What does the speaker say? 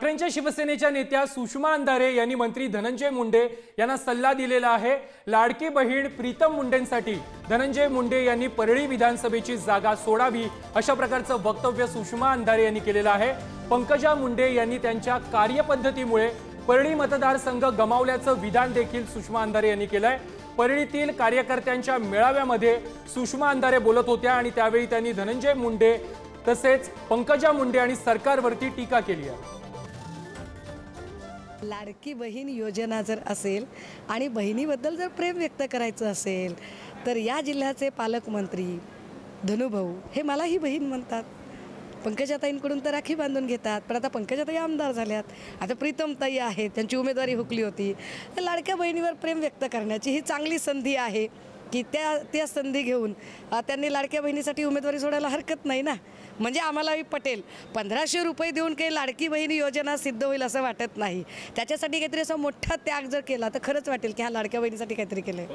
ठाकरेंच्या शिवसेनेच्या नेत्या सुषमा अंधारे यांनी मंत्री धनंजय मुंडे यांना सल्ला दिलेला आहे। लाडकी बहीण प्रीतम मुंडेंसाठी धनंजय मुंडे यांनी परळी विधानसभेची जागा सोडावी अशा प्रकारचं वक्तव्य सुषमा अंधारे यांनी केलेलं आहे। पंकजा मुंडे यांनी त्यांच्या कार्यपद्धतीमुळे परळी मतदारसंघ गमावल्याचं विधान देखील सुषमा अंधारे यांनी केलंय। परळीतील कार्यकर्त्यांच्या मेळाव्यामध्ये सुषमा अंधारे बोलत होत्या आणि त्यावेळी त्यांनी धनंजय मुंडे तसेच पंकजा मुंडे आणि सरकारवरती टीका केली आहे। लाडकी बहीण योजना जर असेल आणि बहिणीबद्दल जर प्रेम व्यक्त करायचं असेल तर या जिल्ह्याचे पालकमंत्री धनुभाऊ हे मलाही बहीण म्हणतात। पंकजाताईंकडून तर राखी बांधून घेतात, पण आता पंकजाताई आमदार झाल्यात, आता प्रीतमताई आहेत, त्यांची उमेदवारी हुकली होती। तर लाडक्या बहिणीवर प्रेम व्यक्त करण्याची ही चांगली संधी आहे की त्या संधी घेऊन त्यांनी लाडक्या बहिणीसाठी उमेदवारी सोडायला हरकत नाही ना। म्हणजे आम्हालाही पटेल 1500 रुपये देऊन काही लाडकी बहिणी योजना सिद्ध होईल असं वाटत नाही। त्याच्यासाठी काहीतरी असा मोठा त्याग जर केला तर खरंच वाटेल की हा लाडक्या बहिणीसाठी काहीतरी केलंय।